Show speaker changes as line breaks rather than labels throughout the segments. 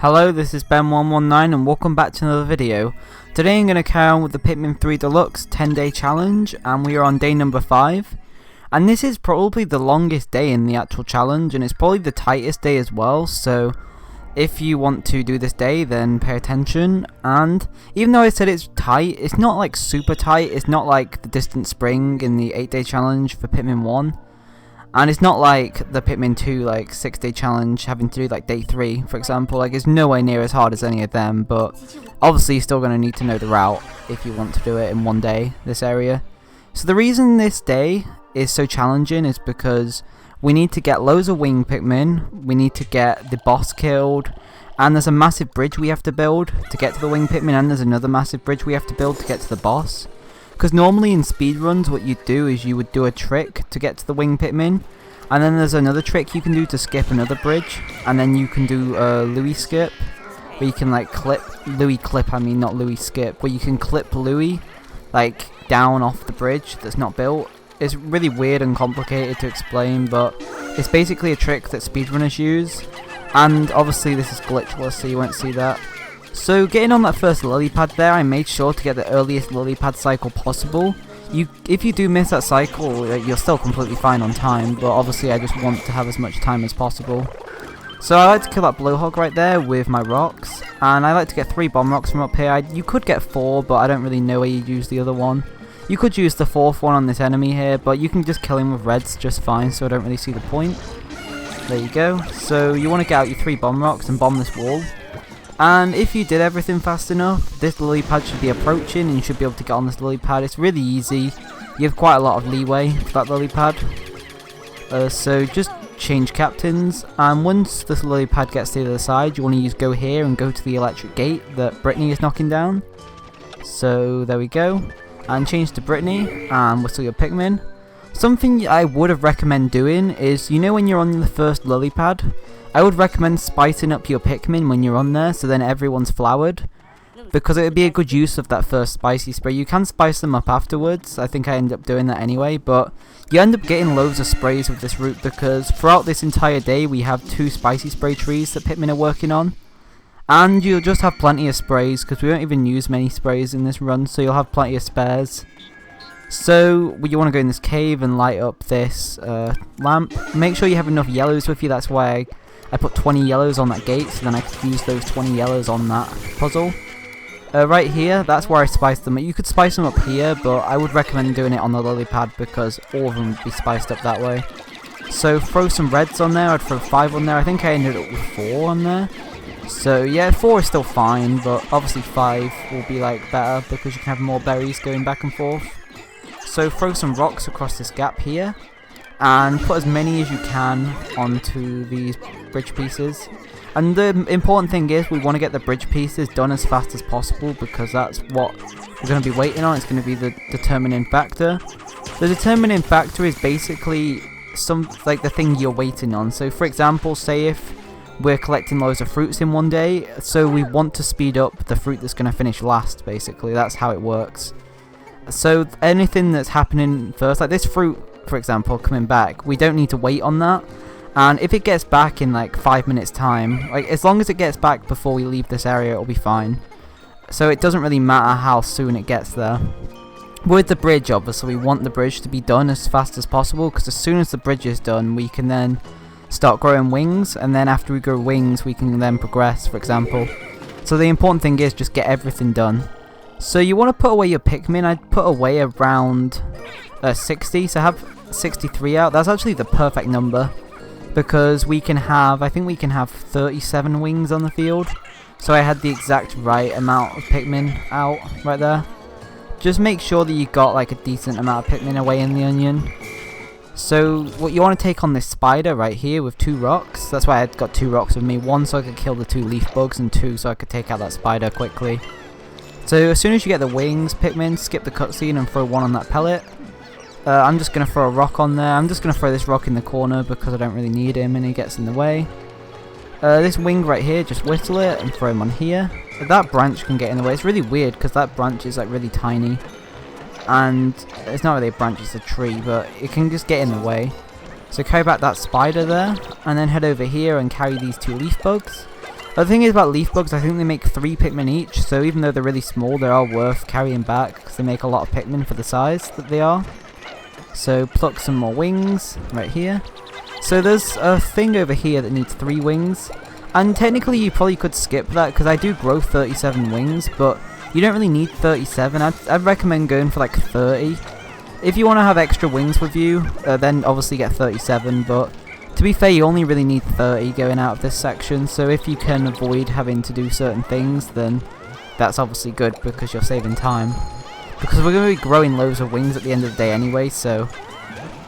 Hello, this is Ben119 and welcome back to another video. Today I'm going to carry on with the Pikmin 3 Deluxe 10-day challenge, and we are on day number 5. And this is probably the longest day in the actual challenge, and it's probably the tightest day as well, so if you want to do this day then pay attention. And even though I said it's tight, it's not like super tight. It's not like the Distant Spring in the 8-day challenge for Pikmin 1. And it's not like the Pikmin 2 like 6-day challenge having to do like day 3 for example. Like, it's nowhere near as hard as any of them, but obviously you're still going to need to know the route if you want to do it in one day, this area. So the reason this day is so challenging is because we need to get loads of wing Pikmin, we need to get the boss killed, and there's a massive bridge we have to build to get to the wing Pikmin, and there's another massive bridge we have to build to get to the boss. Because normally in speedruns what you'd do is you would do a trick to get to the wing Pikmin, and then there's another trick you can do to skip another bridge, and then you can do a Louis skip, where you can like not Louis skip, where you can clip Louis like down off the bridge that's not built. It's really weird and complicated to explain, but it's basically a trick that speedrunners use, and obviously this is glitchless so you won't see that. So getting on that first lily pad there, I made sure to get the earliest lily pad cycle possible. If you do miss that cycle, you're still completely fine on time, but obviously I just want to have as much time as possible. So I like to kill that blowhog right there with my rocks, and I like to get 3 bomb rocks from up here. You could get 4, but I don't really know where you'd use the other one. You could use the 4th one on this enemy here, but you can just kill him with reds just fine, so I don't really see the point. There you go. So you want to get out your 3 bomb rocks and bomb this wall. And if you did everything fast enough, this lily pad should be approaching and you should be able to get on this lily pad. It's really easy. You have quite a lot of leeway for that lily pad. So just change captains, and once this lily pad gets to the other side, you want to use go here and go to the electric gate that Brittany is knocking down. So there we go. And change to Brittany and whistle your Pikmin. Something I would have recommend doing is, you know when you're on the first lily pad, I would recommend spicing up your Pikmin when you're on there, so then everyone's flowered, because it would be a good use of that first spicy spray. You can spice them up afterwards, I think I end up doing that anyway, but you end up getting loads of sprays with this route, because throughout this entire day we have 2 spicy spray trees that Pikmin are working on, and you'll just have plenty of sprays, because we don't even use many sprays in this run, so you'll have plenty of spares. So you want to go in this cave and light up this lamp. Make sure you have enough yellows with you, that's why I put 20 yellows on that gate, so then I could use those 20 yellows on that puzzle. Right here, that's where I spiced them. You could spice them up here, but I would recommend doing it on the lily pad because all of them would be spiced up that way. So throw some reds on there. I'd throw 5 on there. I think I ended up with 4 on there. So yeah, 4 is still fine, but obviously 5 will be like better because you can have more berries going back and forth. So throw some rocks across this gap here, and put as many as you can onto these bridge pieces. And the important thing is we want to get the bridge pieces done as fast as possible, because that's what we're going to be waiting on. It's going to be the determining factor. The determining factor is basically the thing you're waiting on. So for example, say if we're collecting loads of fruits in one day, so we want to speed up the fruit that's going to finish last, basically. That's how it works. So anything that's happening first, like this fruit for example coming back, we don't need to wait on that, and if it gets back in like 5 minutes time, like as long as it gets back before we leave this area, it'll be fine. So it doesn't really matter how soon it gets there. With the bridge, obviously we want the bridge to be done as fast as possible, because as soon as the bridge is done we can then start growing wings, and then after we grow wings we can then progress, for example. So the important thing is just get everything done. So you want to put away your Pikmin. I'd put away around 60, so have 63 out. That's actually the perfect number, because we can have, I think we can have 37 wings on the field. So I had the exact right amount of Pikmin out right there. Just make sure that you got like a decent amount of Pikmin away in the onion. So what you want to take on this spider right here with 2 rocks. That's why I had got 2 rocks with me. 1 so I could kill the 2 leaf bugs, and 2 so I could take out that spider quickly. So as soon as you get the wings Pikmin, skip the cutscene and throw 1 on that pellet. I'm just going to throw a rock on there. I'm just going to throw this rock in the corner because I don't really need him and he gets in the way. This wing right here, just whistle it and throw him on here. That branch can get in the way. It's really weird because that branch is like really tiny. And it's not really a branch, it's a tree, but it can just get in the way. So carry back that spider there, and then head over here and carry these 2 leaf bugs. The thing is about leaf bugs, I think they make 3 Pikmin each, so even though they're really small, they are worth carrying back because they make a lot of Pikmin for the size that they are. So pluck some more wings right here. So there's a thing over here that needs 3 wings, and technically you probably could skip that because I do grow 37 wings, but you don't really need 37. I'd recommend going for like 30. If you want to have extra wings with you, then obviously get 37, but to be fair, you only really need 30 going out of this section, so if you can avoid having to do certain things, then that's obviously good because you're saving time. Because we're going to be growing loads of wings at the end of the day anyway, so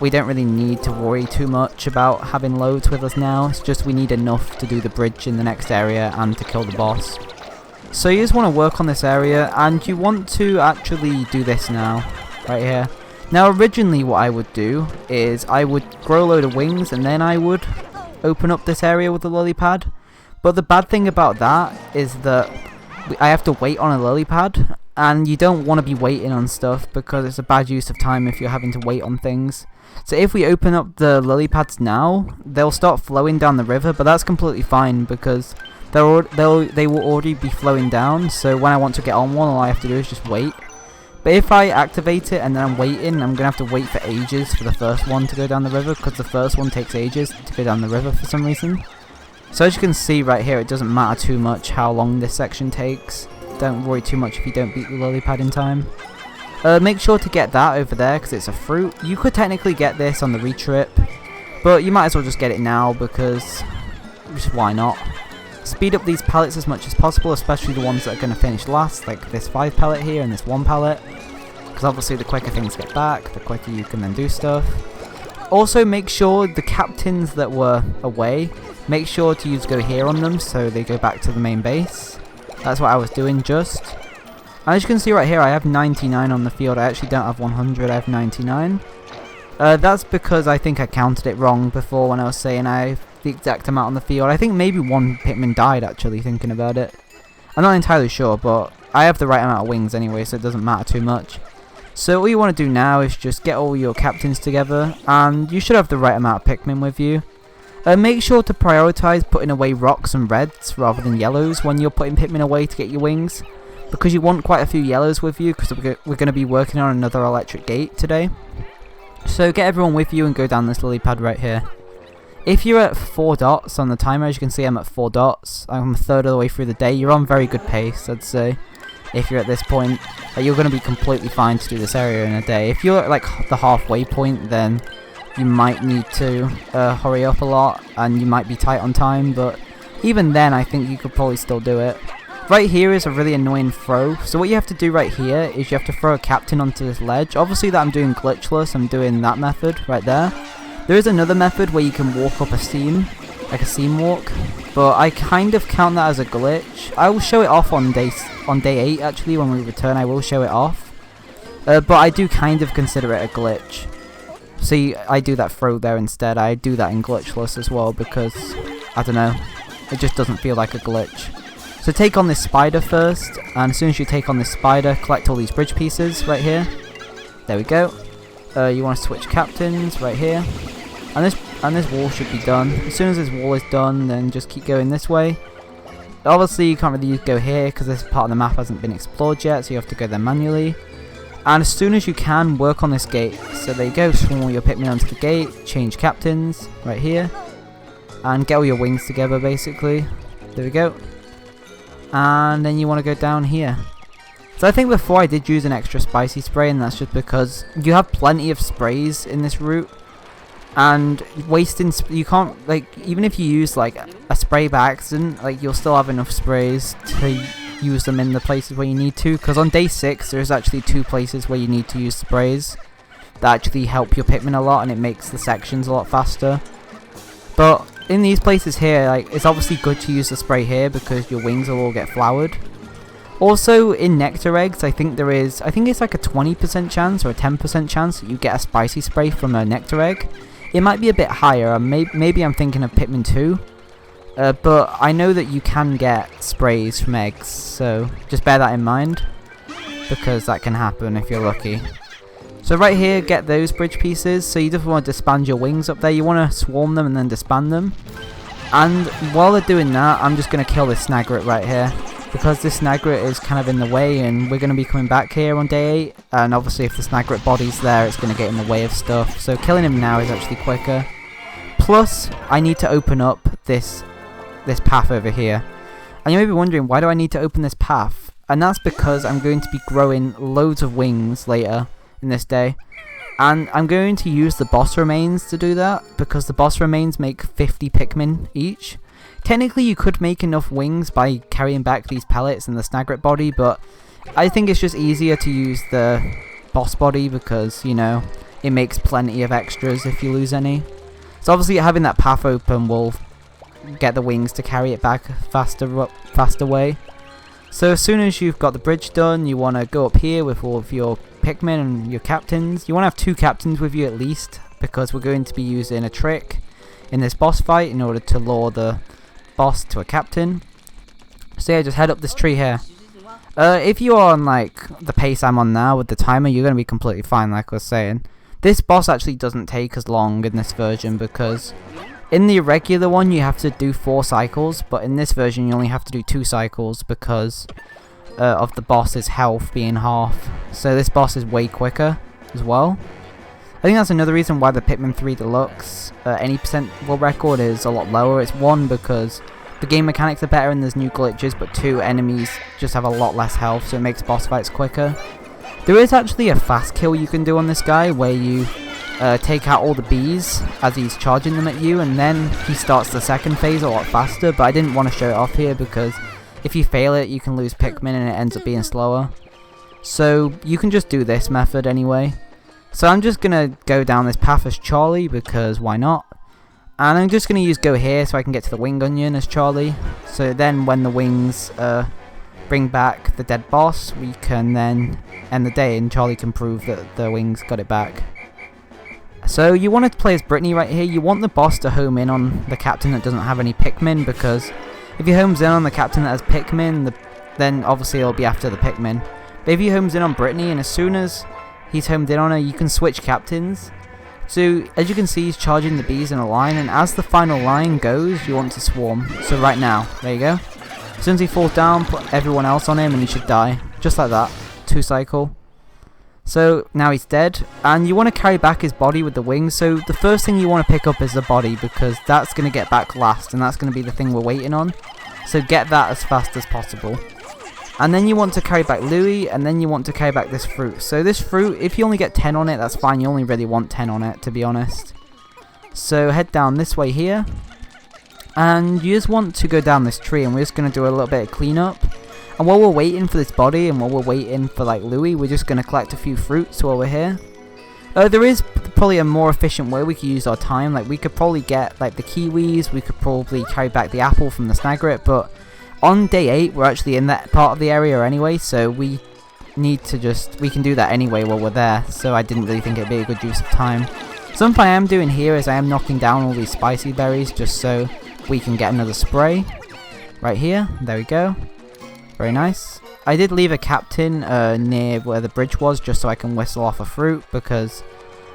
we don't really need to worry too much about having loads with us now. It's just we need enough to do the bridge in the next area and to kill the boss. So you just want to work on this area, and you want to actually do this now, right here. Now originally what I would do is I would grow a load of wings and then I would open up this area with the lily pad. But the bad thing about that is that I have to wait on a lily pad, and you don't want to be waiting on stuff because it's a bad use of time if you're having to wait on things. So if we open up the lily pads now, they'll start flowing down the river, but that's completely fine because they will already be flowing down, so when I want to get on one, all I have to do is just wait. But if I activate it and then I'm waiting, I'm going to have to wait for ages for the first one to go down the river, because the first one takes ages to go down the river for some reason. So as you can see right here, it doesn't matter too much how long this section takes. Don't worry too much if you don't beat the lily pad in time. Make sure to get that over there because it's a fruit. You could technically get this on the retrip, but you might as well just get it now because just why not? Speed up these pellets as much as possible, especially the ones that are going to finish last, like this 5 pellet here and this 1 pellet. Because obviously the quicker things get back, the quicker you can then do stuff. Also make sure the captains that were away, make sure to use go here on them so they go back to the main base. That's what I was doing just. And as you can see right here, I have 99 on the field. I actually don't have 100, I have 99. That's because I think I counted it wrong before when I was saying I have the exact amount on the field. I think maybe 1 Pikmin died actually, thinking about it. I'm not entirely sure, but I have the right amount of wings anyway, so it doesn't matter too much. So all you want to do now is just get all your captains together, and you should have the right amount of Pikmin with you. Make sure to prioritize putting away rocks and reds rather than yellows when you're putting Pikmin away to get your wings, because you want quite a few yellows with you, because we're going to be working on another electric gate today. So get everyone with you and go down this lily pad right here. If you're at 4 dots on the timer, as you can see I'm at 4 dots, I'm a third of the way through the day, you're on very good pace, I'd say. If you're at this point, you're going to be completely fine to do this area in a day. If you're at like the halfway point, then you might need to hurry up a lot, and you might be tight on time, but even then I think you could probably still do it. Right here is a really annoying throw, so what you have to do right here is you have to throw a captain onto this ledge. Obviously that I'm doing glitchless, I'm doing that method right there. There is another method where you can walk up a seam, like a seam walk, but I kind of count that as a glitch. I will show it off on day 8 actually. When we return I will show it off, but I do kind of consider it a glitch. See, I do that throw there instead. I do that in glitchless as well because, I don't know, it just doesn't feel like a glitch. So take on this spider first, and as soon as you take on this spider, collect all these bridge pieces right here. There we go. You want to switch captains right here, and this wall should be done. As soon as this wall is done, then just keep going this way. Obviously you can't really go here because this part of the map hasn't been explored yet, so you have to go there manually. And as soon as you can, work on this gate. So there you go, swarm all your Pikmin onto the gate, change captains right here, and get all your wings together basically. There we go. And then you want to go down here. So I think before I did use an extra spicy spray, and that's just because you have plenty of sprays in this route, and wasting you can't, like, even if you use like a spray by accident, like you'll still have enough sprays to use them in the places where you need to, because on day 6 there's actually 2 places where you need to use sprays that actually help your Pikmin a lot, and it makes the sections a lot faster. But in these places here, like, it's obviously good to use the spray here because your wings will all get flowered. Also, in nectar eggs, I think it's like a 20% chance or a 10% chance that you get a spicy spray from a nectar egg. It might be a bit higher, maybe I'm thinking of Pikmin 2. But I know that you can get sprays from eggs, so just bear that in mind, because that can happen if you're lucky. So right here, get those bridge pieces. So you just want to disband your wings up there. You want to swarm them and then disband them. And while they're doing that, I'm just going to kill this snagret right here, because this snagret is kind of in the way, and we're going to be coming back here on day 8, and obviously if the snagret body's there, it's going to get in the way of stuff, so killing him now is actually quicker. Plus, I need to open up this path over here. And you may be wondering, why do I need to open this path? And that's because I'm going to be growing loads of wings later in this day. And I'm going to use the boss remains to do that, because the boss remains make 50 Pikmin each. Technically you could make enough wings by carrying back these pellets and the snagret body, but I think it's just easier to use the boss body because, you know, it makes plenty of extras if you lose any. So obviously having that path open will get the wings to carry it back faster way. So as soon as you've got the bridge done, you want to go up here with all of your Pikmin and your captains. You want to have 2 captains with you at least, because we're going to be using a trick in this boss fight in order to lure the boss to a captain. So yeah, just head up this tree here. If you are on like the pace I'm on now with the timer, you're going to be completely fine, like I was saying. This boss actually doesn't take as long in this version, because in the regular one you have to do 4 cycles, but in this version you only have to do 2 cycles because of the boss's health being half. So this boss is way quicker as well. I think that's another reason why the Pikmin 3 Deluxe any percent world record is a lot lower. It's 1, because the game mechanics are better and there's new glitches, but 2, enemies just have a lot less health, so it makes boss fights quicker. There is actually a fast kill you can do on this guy, where you take out all the bees as he's charging them at you, and then he starts the second phase a lot faster, but I didn't want to show it off here because if you fail it you can lose Pikmin and it ends up being slower. So you can just do this method anyway. So I'm just going to go down this path as Charlie, because why not? And I'm just going to use go here so I can get to the wing onion as Charlie. So then when the wings bring back the dead boss, we can then end the day and Charlie can prove that the wings got it back. So you want to play as Brittany right here. You want the boss to home in on the captain that doesn't have any Pikmin, because if he homes in on the captain that has Pikmin, then obviously it'll be after the Pikmin. But if he homes in on Brittany, and as soon as he's homed in on her, you can switch captains. So as you can see, he's charging the bees in a line, and as the final line goes, you want to swarm. So right now, there you go. As soon as he falls down, put everyone else on him and he should die. Just like that. 2 cycle. So now he's dead, and you want to carry back his body with the wings. So the first thing you want to pick up is the body, because that's going to get back last, and that's going to be the thing we're waiting on. So get that as fast as possible. And then you want to carry back Louie, and then you want to carry back this fruit. So this fruit, if you only get 10 on it, that's fine. You only really want 10 on it, to be honest. So head down this way here. And you just want to go down this tree, and we're just going to do a little bit of cleanup. And while we're waiting for this body, and while we're waiting for like Louie, we're just going to collect a few fruits while we're here. There is probably a more efficient way we could use our time. Like we could probably get like the kiwis, we could probably carry back the apple from the snagret, but on day 8 we're actually in that part of the area anyway, so we need to we can do that anyway while we're there, so I didn't really think it'd be a good use of time. Something I am doing here is I am knocking down all these spicy berries just so we can get another spray. Right here, there we go. Very nice. I did leave a captain near where the bridge was just so I can whistle off a fruit, because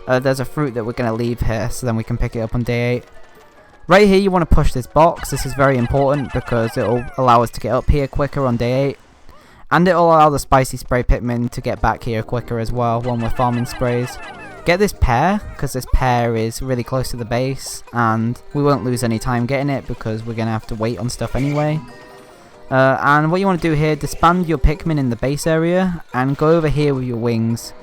there's a fruit that we're going to leave here, so then we can pick it up on day 8. Right here you want to push this box. This is very important because it will allow us to get up here quicker on day 8. And it will allow the spicy spray Pikmin to get back here quicker as well when we're farming sprays. Get this pear, because this pear is really close to the base, and we won't lose any time getting it because we're going to have to wait on stuff anyway. And what you want to do here, disband your Pikmin in the base area and go over here with your wings.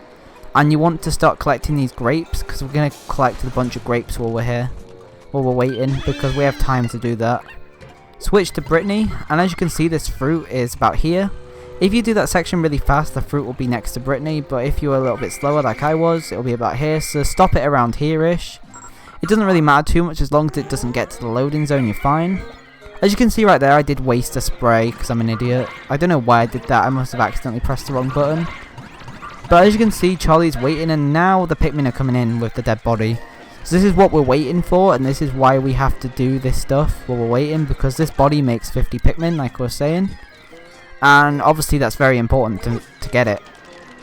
And you want to start collecting these grapes, because we're going to collect a bunch of grapes while we're here. While we're waiting, because we have time to do that. Switch to Brittany, and as you can see, this fruit is about here. If you do that section really fast, the fruit will be next to Brittany, but if you're a little bit slower like I was, it'll be about here, so stop it around here-ish. It doesn't really matter too much, as long as it doesn't get to the loading zone, you're fine. As you can see right there, I did waste a spray, because I'm an idiot. I don't know why I did that, I must have accidentally pressed the wrong button. But as you can see, Charlie's waiting, and now the Pikmin are coming in with the dead body. So this is what we're waiting for, and this is why we have to do this stuff while we're waiting, because this body makes 50 Pikmin, like I was saying. And obviously that's very important to get it.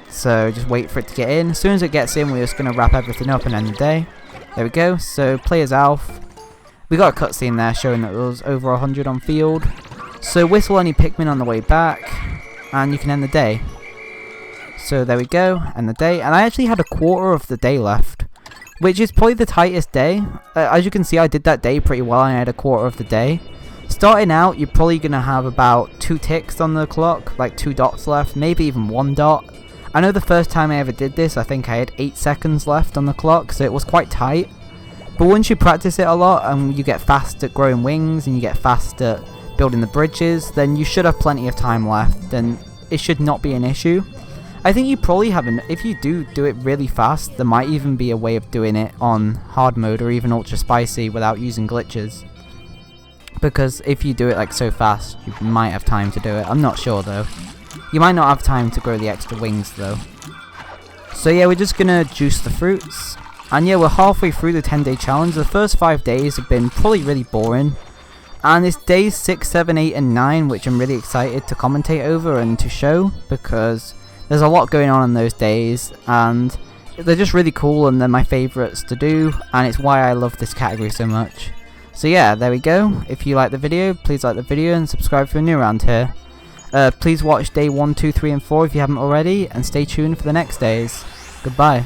So just wait for it to get in. As soon as it gets in, we're just going to wrap everything up and end the day. There we go. So play as Alf. We got a cutscene there showing that there was over 100 on field. So whistle any Pikmin on the way back, and you can end the day. So there we go, end the day. And I actually had a quarter of the day left, which is probably the tightest day. As you can see, I did that day pretty well, and I had a quarter of the day. Starting out, you're probably going to have about 2 ticks on the clock, like 2 dots left, maybe even 1 dot. I know the first time I ever did this, I think I had 8 seconds left on the clock, so it was quite tight. But once you practice it a lot, and you get fast at growing wings, and you get fast at building the bridges, then you should have plenty of time left, and it should not be an issue. I think you probably have if you do it really fast, there might even be a way of doing it on hard mode or even ultra spicy without using glitches. Because if you do it like so fast, you might have time to do it. I'm not sure though. You might not have time to grow the extra wings though. So yeah, we're just gonna juice the fruits. And yeah, we're halfway through the 10-day challenge. The first 5 days have been probably really boring. And it's days 6, 7, 8 and 9 which I'm really excited to commentate over and to show, because there's a lot going on in those days and they're just really cool and they're my favourites to do, and it's why I love this category so much. So yeah, there we go. If you like the video, please like the video and subscribe if you're new around here. Please watch day 1, 2, 3 and 4 if you haven't already, and stay tuned for the next days. Goodbye.